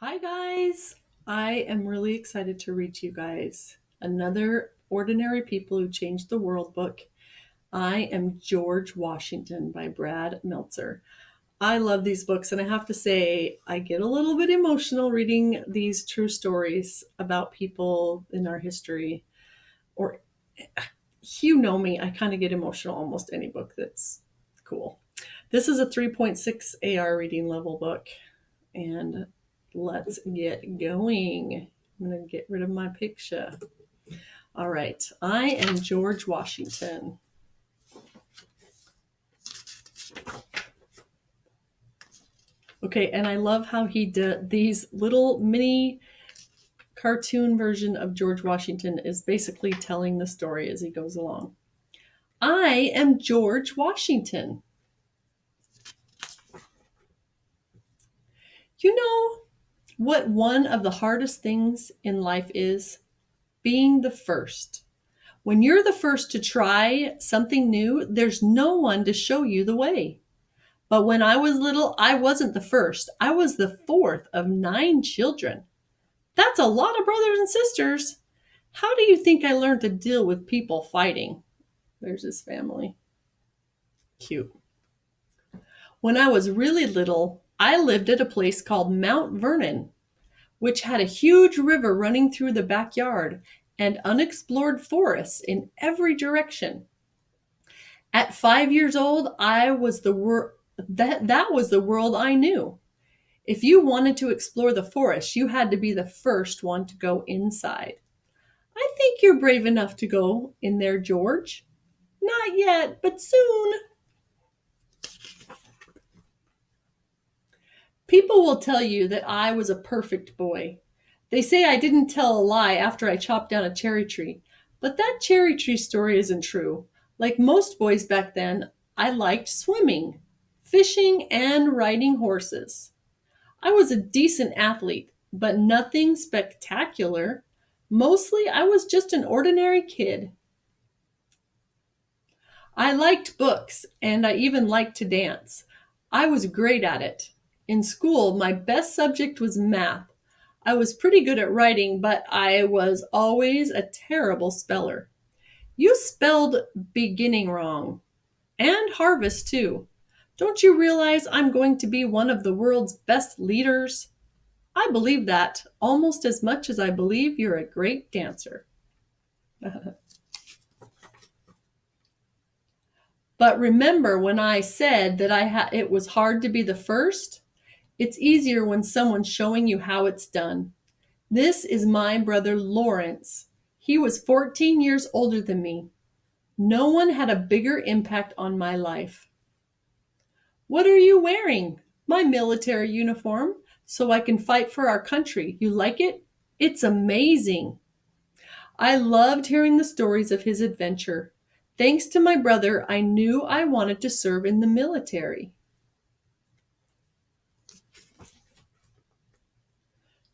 Hi, guys. I am really excited to read to you guys another Ordinary People Who Changed the World book. I am George Washington by Brad Meltzer. I love these books, and I have to say, I get a little bit emotional reading these true stories about people in our history. Or, you know me, I kind of get emotional almost any book that's cool. This is a 3.6 AR reading level book, and let's get going. I'm going to get rid of my picture. All right. I am George Washington. Okay, and I love how he did these little mini cartoon version of George Washington is basically telling the story as he goes along. I am George Washington. You know what one of the hardest things in life is? Being the first. When you're the first to try something new, there's no one to show you the way. But when I was little, I wasn't the first. I was the fourth of 9 children. That's a lot of brothers and sisters. How do you think I learned to deal with people fighting? There's his family. Cute. When I was really little, I lived at a place called Mount Vernon, which had a huge river running through the backyard and unexplored forests in every direction. At 5 years old, I was that was the world I knew. If you wanted to explore the forest, you had to be the first one to go inside. I think you're brave enough to go in there, George. Not yet, but soon. People will tell you that I was a perfect boy. They say I didn't tell a lie after I chopped down a cherry tree. But that cherry tree story isn't true. Like most boys back then, I liked swimming, fishing, and riding horses. I was a decent athlete, but nothing spectacular. Mostly, I was just an ordinary kid. I liked books, and I even liked to dance. I was great at it. In school, my best subject was math. I was pretty good at writing, but I was always a terrible speller. You spelled beginning wrong, and harvest too. Don't you realize I'm going to be one of the world's best leaders? I believe that almost as much as I believe you're a great dancer. But remember when I said that it was hard to be the first? It's easier when someone's showing you how it's done. This is my brother Lawrence. He was 14 years older than me. No one had a bigger impact on my life. What are you wearing? My military uniform, so I can fight for our country. You like it? It's amazing. I loved hearing the stories of his adventure. Thanks to my brother, I knew I wanted to serve in the military.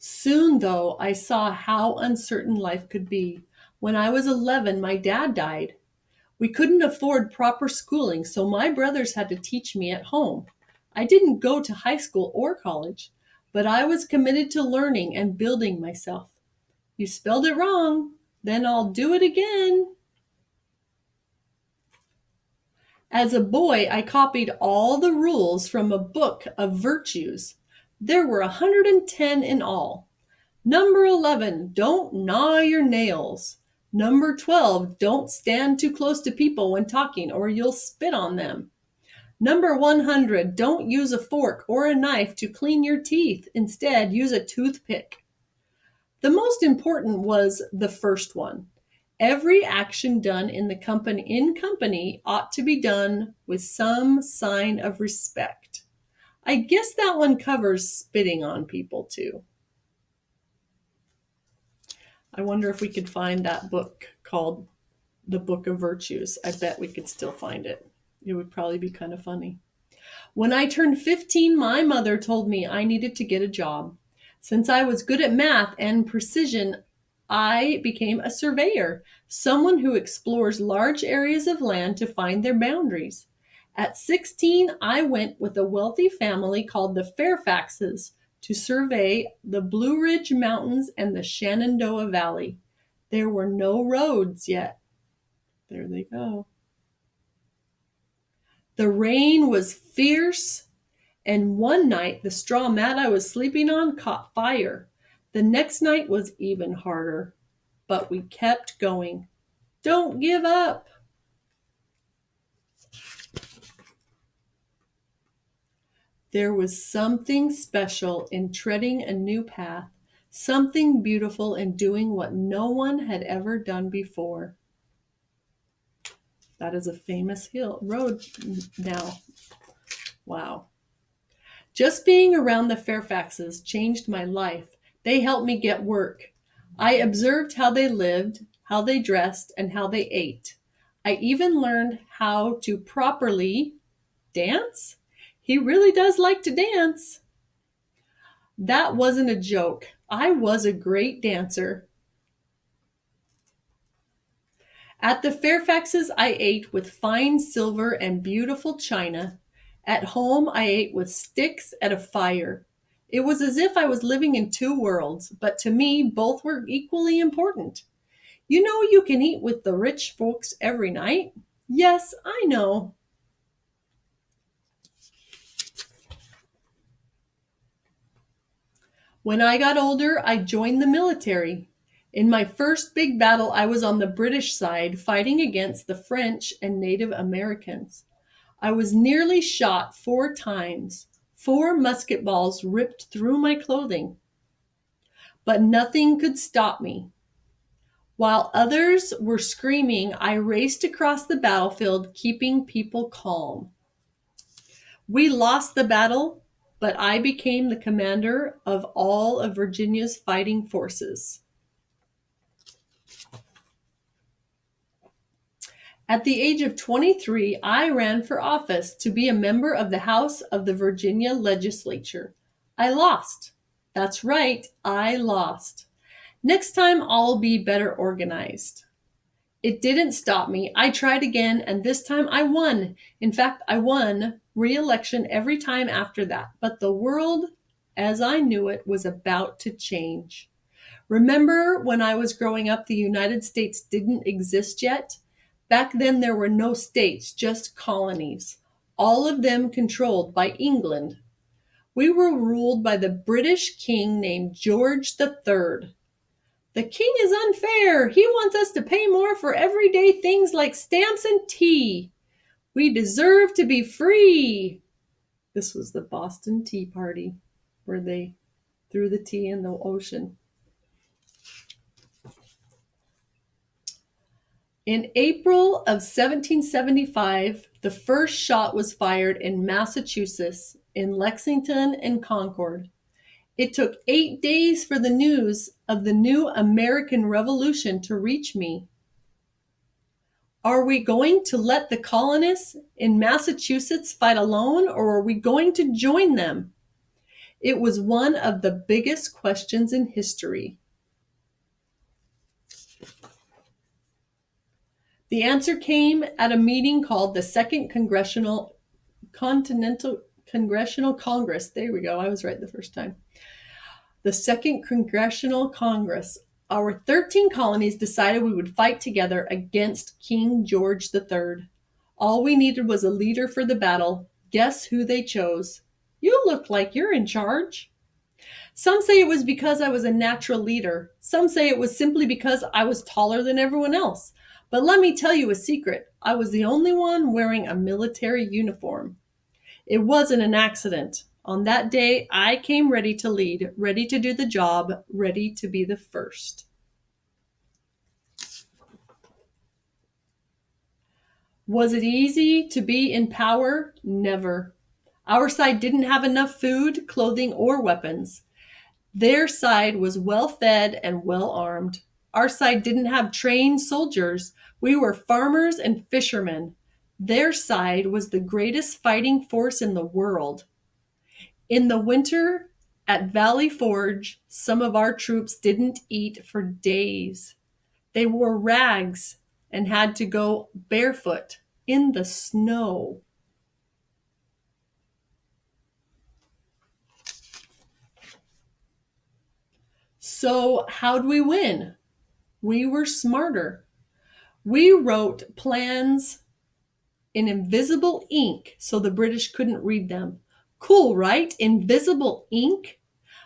Soon, though, I saw how uncertain life could be. When I was 11, my dad died. We couldn't afford proper schooling, so my brothers had to teach me at home. I didn't go to high school or college, but I was committed to learning and building myself. You spelled it wrong, then I'll do it again. As a boy, I copied all the rules from a book of virtues. There were 110 in all. Number 11, don't gnaw your nails. Number 12, don't stand too close to people when talking or you'll spit on them. Number 100, don't use a fork or a knife to clean your teeth. Instead, use a toothpick. The most important was the first one. Every action done in company ought to be done with some sign of respect. I guess that one covers spitting on people too. I wonder if we could find that book called The Book of Virtues. I bet we could still find it. It would probably be kind of funny. When I turned 15, my mother told me I needed to get a job. Since I was good at math and precision, I became a surveyor, someone who explores large areas of land to find their boundaries. At 16, I went with a wealthy family called the Fairfaxes to survey the Blue Ridge Mountains and the Shenandoah Valley. There were no roads yet. There they go. The rain was fierce, and one night the straw mat I was sleeping on caught fire. The next night was even harder, but we kept going. Don't give up. There was something special in treading a new path, something beautiful in doing what no one had ever done before. That is a famous road now. Wow. Just being around the Fairfaxes changed my life. They helped me get work. I observed how they lived, how they dressed, and how they ate. I even learned how to properly dance. He really does like to dance. That wasn't a joke. I was a great dancer. At the Fairfaxes, I ate with fine silver and beautiful china. At home, I ate with sticks at a fire. It was as if I was living in two worlds, but to me, both were equally important. You know, you can eat with the rich folks every night. Yes, I know. When I got older, I joined the military. In my first big battle, I was on the British side fighting against the French and Native Americans. I was nearly shot 4 times. 4 musket balls ripped through my clothing. But nothing could stop me. While others were screaming, I raced across the battlefield, keeping people calm. We lost the battle, but I became the commander of all of Virginia's fighting forces. At the age of 23, I ran for office to be a member of the House of the Virginia Legislature. I lost. That's right, I lost. Next time, I'll be better organized. It didn't stop me. I tried again, and this time I won. In fact, I won re-election every time after that. But the world, as I knew it, was about to change. Remember when I was growing up, the United States didn't exist yet? Back then, there were no states, just colonies, all of them controlled by England. We were ruled by the British king named George III. The king is unfair. He wants us to pay more for everyday things like stamps and tea. We deserve to be free. This was the Boston Tea Party, where they threw the tea in the ocean. In April of 1775, the first shot was fired in Massachusetts, in Lexington and Concord. It took 8 days for the news of the new American Revolution to reach me. Are we going to let the colonists in Massachusetts fight alone, or are we going to join them? It was one of the biggest questions in history. The answer came at a meeting called the Second Continental Congressional Congress. There we go. I was right the first time. The Second Congressional Congress. Our 13 colonies decided we would fight together against King George III. All we needed was a leader for the battle. Guess who they chose? You look like you're in charge. Some say it was because I was a natural leader. Some say it was simply because I was taller than everyone else. But let me tell you a secret. I was the only one wearing a military uniform. It wasn't an accident. On that day, I came ready to lead, ready to do the job, ready to be the first. Was it easy to be in power? Never. Our side didn't have enough food, clothing, or weapons. Their side was well fed and well armed. Our side didn't have trained soldiers. We were farmers and fishermen. Their side was the greatest fighting force in the world. In the winter at Valley Forge, some of our troops didn't eat for days. They wore rags and had to go barefoot in the snow. So, how'd we win? We were smarter. We wrote plans in invisible ink so the British couldn't read them. Cool, right? Invisible ink?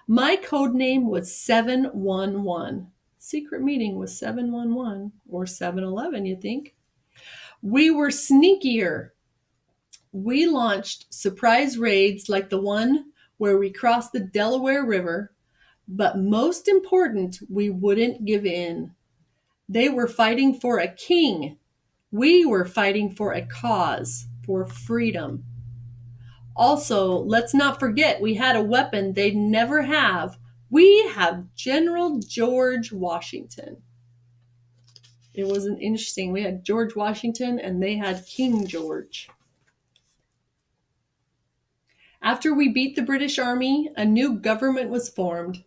My code name was 711. Secret meeting was 711 or 711, you think? We were sneakier. We launched surprise raids like the one where we crossed the Delaware River, but most important, we wouldn't give in. They were fighting for a king. We were fighting for a cause, for freedom. Also, let's not forget we had a weapon they'd never have. We have General George Washington. It was an interesting. We had George Washington and they had King George. After we beat the British Army, a new government was formed.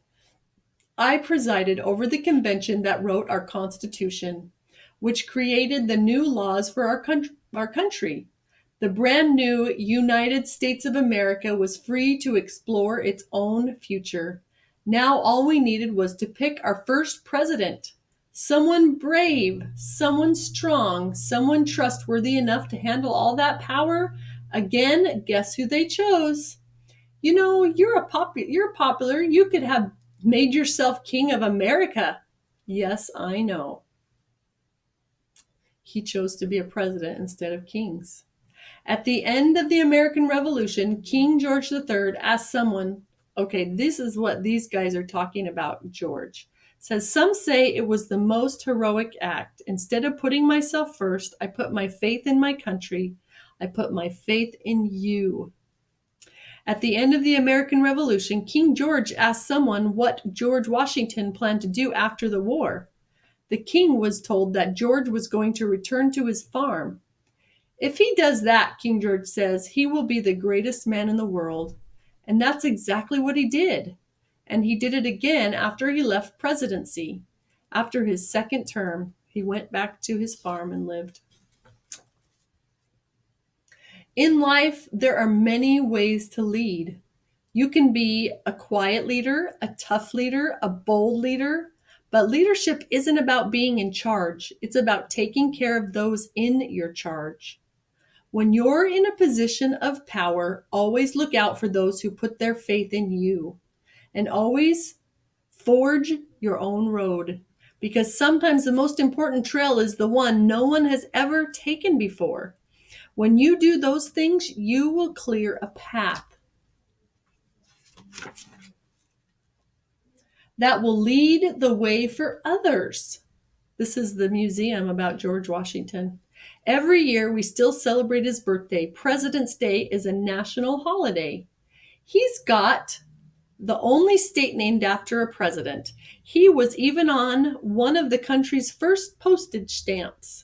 I presided over the convention that wrote our Constitution, which created the new laws for our country. The brand new United States of America was free to explore its own future. Now all we needed was to pick our first president. Someone brave, someone strong, someone trustworthy enough to handle all that power. Again, guess who they chose? You know, you're popular. You could have made yourself king of America. Yes, I know. He chose to be a president instead of kings. At the end of the American Revolution, King George III asked someone, okay, this is what these guys are talking about, George. Says, some say it was the most heroic act. Instead of putting myself first, I put my faith in my country. I put my faith in you. At the end of the American Revolution, King George asked someone what George Washington planned to do after the war. The king was told that George was going to return to his farm. If he does that, King George says, he will be the greatest man in the world. And that's exactly what he did. And he did it again after he left presidency. After his second term, he went back to his farm and lived. In life, there are many ways to lead. You can be a quiet leader, a tough leader, a bold leader, but leadership isn't about being in charge. It's about taking care of those in your charge. When you're in a position of power, always look out for those who put their faith in you, and always forge your own road, because sometimes the most important trail is the one no one has ever taken before. When you do those things, you will clear a path that will lead the way for others. This is the museum about George Washington. Every year we still celebrate his birthday. President's Day is a national holiday. He's got the only state named after a president. He was even on one of the country's first postage stamps.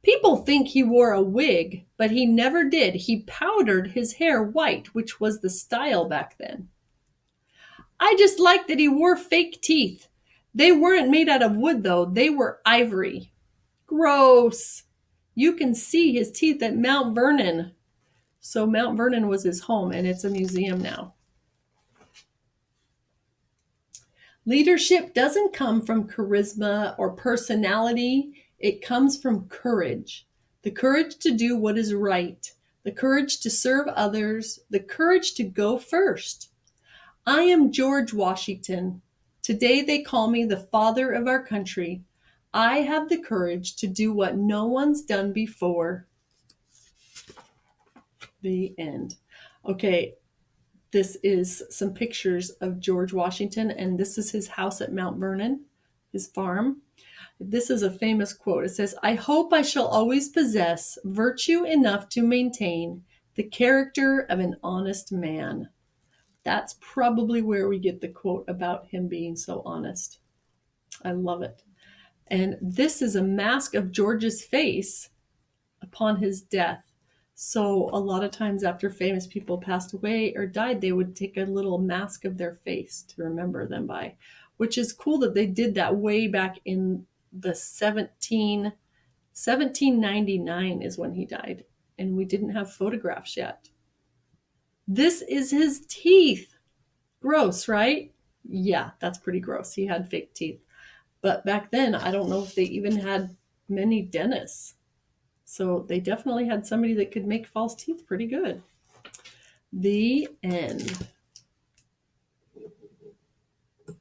People think he wore a wig, but he never did. He powdered his hair white, which was the style back then. I just like that he wore fake teeth. They weren't made out of wood, though. They were ivory. Gross. You can see his teeth at Mount Vernon. So Mount Vernon was his home, and it's a museum now. Leadership doesn't come from charisma or personality. It comes from courage. The courage to do what is right. The courage to serve others. The courage to go first. I am George Washington. Today they call me the father of our country. I have the courage to do what no one's done before. The end. Okay, this is some pictures of George Washington, and this is his house at Mount Vernon, his farm. This is a famous quote. It says, I hope I shall always possess virtue enough to maintain the character of an honest man. That's probably where we get the quote about him being so honest. I love it. And this is a mask of George's face upon his death. So a lot of times after famous people passed away or died, they would take a little mask of their face to remember them by, which is cool that they did that way back in the 1799 is when he died. And we didn't have photographs yet. This is his teeth. Gross, right? Yeah, that's pretty gross. He had fake teeth. But back then, I don't know if they even had many dentists. So they definitely had somebody that could make false teeth pretty good. The end.